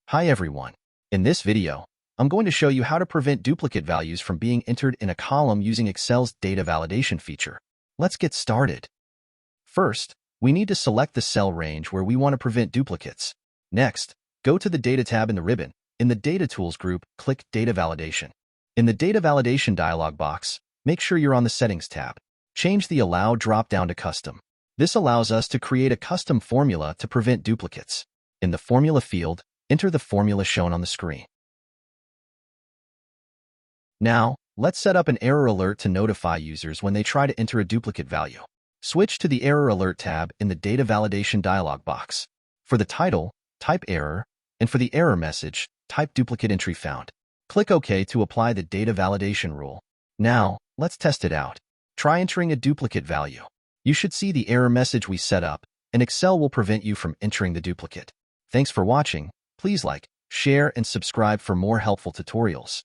Hi everyone. In this video, I'm going to show you how to prevent duplicate values from being entered in a column using Excel's data validation feature. Let's get started. First, we need to select the cell range where we want to prevent duplicates. Next, go to the Data tab in the ribbon. In the Data Tools group, click Data Validation. In the Data Validation dialog box, make sure you're on the Settings tab. Change the Allow drop-down to Custom. This allows us to create a custom formula to prevent duplicates. In the Formula field, enter the formula shown on the screen. Now, let's set up an error alert to notify users when they try to enter a duplicate value. Switch to the Error Alert tab in the Data Validation dialog box. For the title, type Error, and for the error message, type Duplicate Entry Found. Click OK to apply the data validation rule. Now, let's test it out. Try entering a duplicate value. You should see the error message we set up, and Excel will prevent you from entering the duplicate. Thanks for watching. Please like, share, and subscribe for more helpful tutorials.